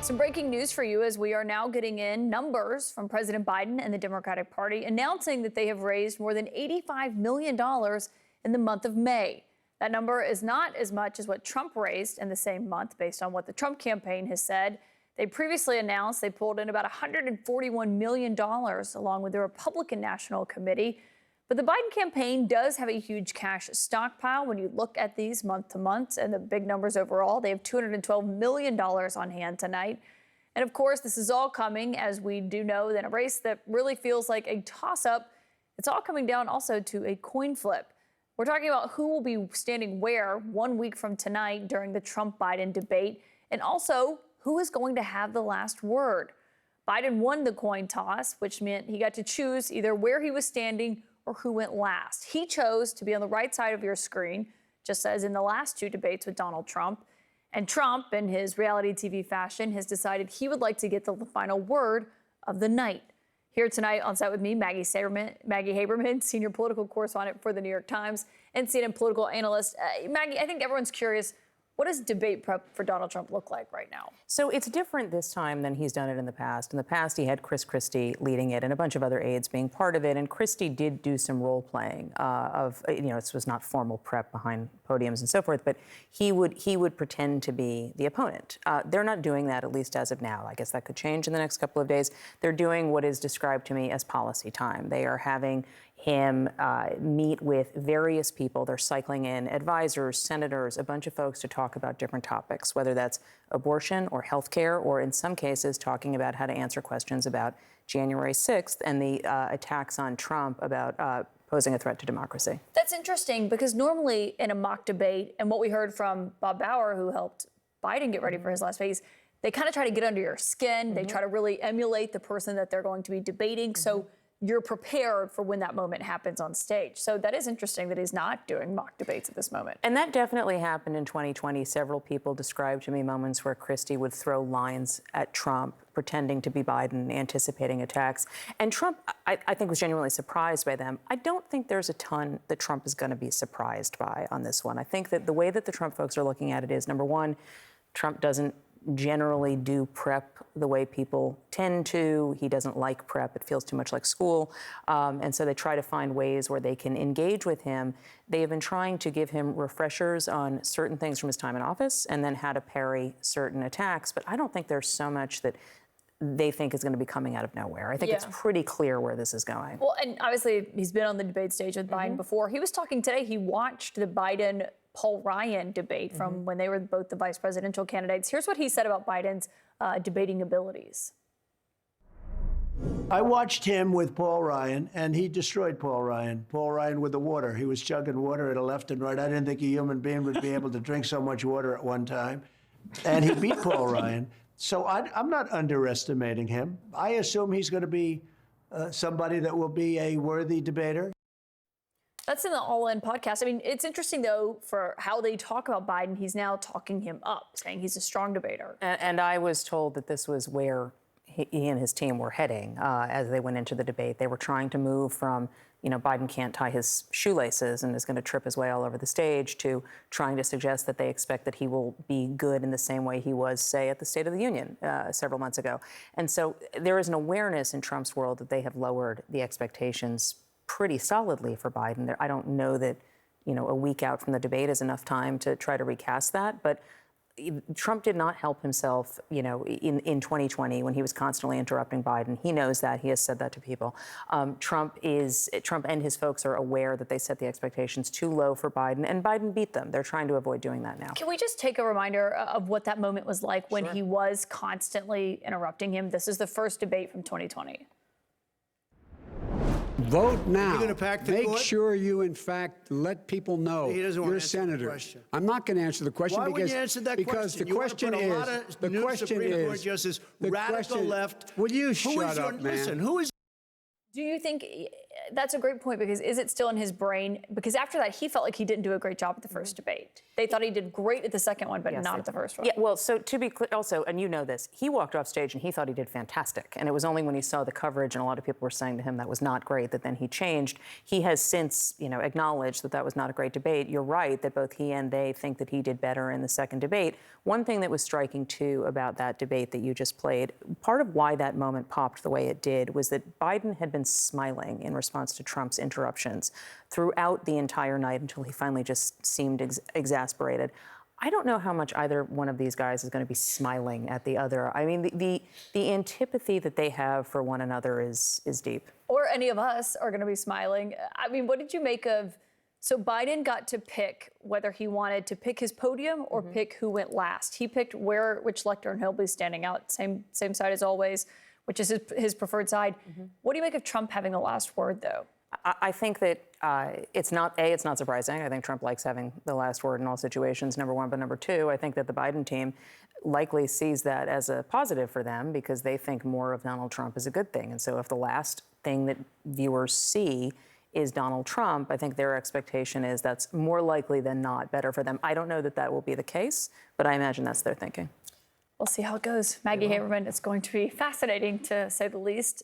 Some breaking news for you as we are now getting in numbers from President Biden and the Democratic Party announcing that they have raised more than $85 million in the month of May. That number is not as much as what Trump raised in the same month, based on what the Trump campaign has said. They previously announced they pulled in about $141 million along with the Republican National Committee. But the Biden campaign does have a huge cash stockpile when you look at these month to month and the big numbers overall. They have $212 million on hand tonight. And of course, this is all coming, as we do know, in a race that really feels like a toss-up. It's all coming down also to a coin flip. We're talking about who will be standing where 1 week from tonight during the Trump-Biden debate, and also who is going to have the last word. Biden won the coin toss, which meant he got to choose either where he was standing or who went last. He chose to be on the right side of your screen, just as in the last two debates with Donald Trump. And Trump, in his reality TV fashion, has decided he would like to get the final word of the night. Here tonight on set with me, Maggie Haberman, senior political correspondent for the New York Times and CNN political analyst. Maggie, I think everyone's curious, what does debate prep for Donald Trump look like right now? So it's different this time than he's done it in the past. In the past, he had Chris Christie leading it and a bunch of other aides being part of it. And Christie did do some role playing this was not formal prep behind podiums and so forth, but he would pretend to be the opponent. They're not doing that, at least as of now. I guess that could change in the next couple of days. They're doing what is described to me as policy time. They are having him meet with various people. They're cycling in advisors, senators, a bunch of folks to talk about different topics, whether that's abortion or health care, or in some cases talking about how to answer questions about January 6th and the attacks on Trump about posing a threat to democracy. That's interesting, because normally in a mock debate, and what we heard from Bob Bauer, who helped Biden get ready for his last phase, they kind of try to get under your skin. They try to really emulate the person that they're going to be debating. So you're prepared for when that moment happens on stage. So that is interesting that he's not doing mock debates at this moment. And that definitely happened in 2020. Several people described to me moments where Christie would throw lines at Trump, pretending to be Biden, anticipating attacks. And Trump, I think, was genuinely surprised by them. I don't think there's a ton that Trump is going to be surprised by on this one. I think that the way that the Trump folks are looking at it is, number one, Trump doesn't generally do prep the way people tend to. He doesn't like prep. It feels too much like school. And so they try to find ways where they can engage with him. They have been trying to give him refreshers on certain things from his time in office and then how to parry certain attacks. But I don't think there's so much that they think is going to be coming out of nowhere. I think it's pretty clear where this is going. Well, and obviously he's been on the debate stage with Biden before. He was talking today. He watched the Biden Paul Ryan debate from when they were both the vice presidential candidates. Here's what he said about Biden's debating abilities. I watched him with Paul Ryan, and he destroyed Paul Ryan. Paul Ryan with the water. He was chugging water at a left and right. I didn't think a human being would be able to drink so much water at one time. And he beat Paul Ryan. So I'm not underestimating him. I assume he's going to be somebody that will be a worthy debater. That's in the All In podcast. I mean, it's interesting, though, for how they talk about Biden. He's now talking him up, saying he's a strong debater. And I was told that this was where he and his team were heading as they went into the debate. They were trying to move from, Biden can't tie his shoelaces and is going to trip his way all over the stage, to trying to suggest that they expect that he will be good in the same way he was, say, at the State of the Union several months ago. And so there is an awareness in Trump's world that they have lowered the expectations pretty solidly for Biden. I don't know that, a week out from the debate is enough time to try to recast that. But Trump did not help himself, in 2020 when he was constantly interrupting Biden. He knows that. He has said that to people. Trump and his folks are aware that they set the expectations too low for Biden, and Biden beat them. They're trying to avoid doing that now. Can we just take a reminder of what that moment was like when he was constantly interrupting him? This is the first debate from 2020. Vote now. You're going to pack the Make court? sure you, in fact, let people know He doesn't want you're a to answer the senator. question. I'm not going to answer the question Why because wouldn't you answer that because question? the question You is want to put a lot of the new question Supreme Court is justice, the radical question, left. Will you Who shut is up, man? Listen, who is? Do you think that's a great point, because is it still in his brain? Because after that, he felt like he didn't do a great job at the first debate. They thought he did great at the second one, but not at the first one. Yeah, well, so to be clear also, and you know this, he walked off stage and he thought he did fantastic. And it was only when he saw the coverage and a lot of people were saying to him that was not great that then he changed. He has since, acknowledged that that was not a great debate. You're right that both he and they think that he did better in the second debate. One thing that was striking, too, about that debate that you just played, part of why that moment popped the way it did was that Biden had been smiling in response to Trump's interruptions throughout the entire night until he finally just seemed exasperated. I don't know how much either one of these guys is going to be smiling at the other. I mean, the antipathy that they have for one another is deep. Or any of us are going to be smiling. I mean, what did you make of? So Biden got to pick whether he wanted to pick his podium or pick who went last. He picked which lectern he'll be standing out, same side as always, which is his preferred side. What do you make of Trump having the last word, though? I think that it's not surprising. I think Trump likes having the last word in all situations, number one. But number two, I think that the Biden team likely sees that as a positive for them because they think more of Donald Trump is a good thing. And so if the last thing that viewers see is Donald Trump, I think their expectation is that's more likely than not better for them. I don't know that that will be the case, but I imagine that's their thinking. We'll see how it goes. Maggie Haberman, it's going to be fascinating, to say the least.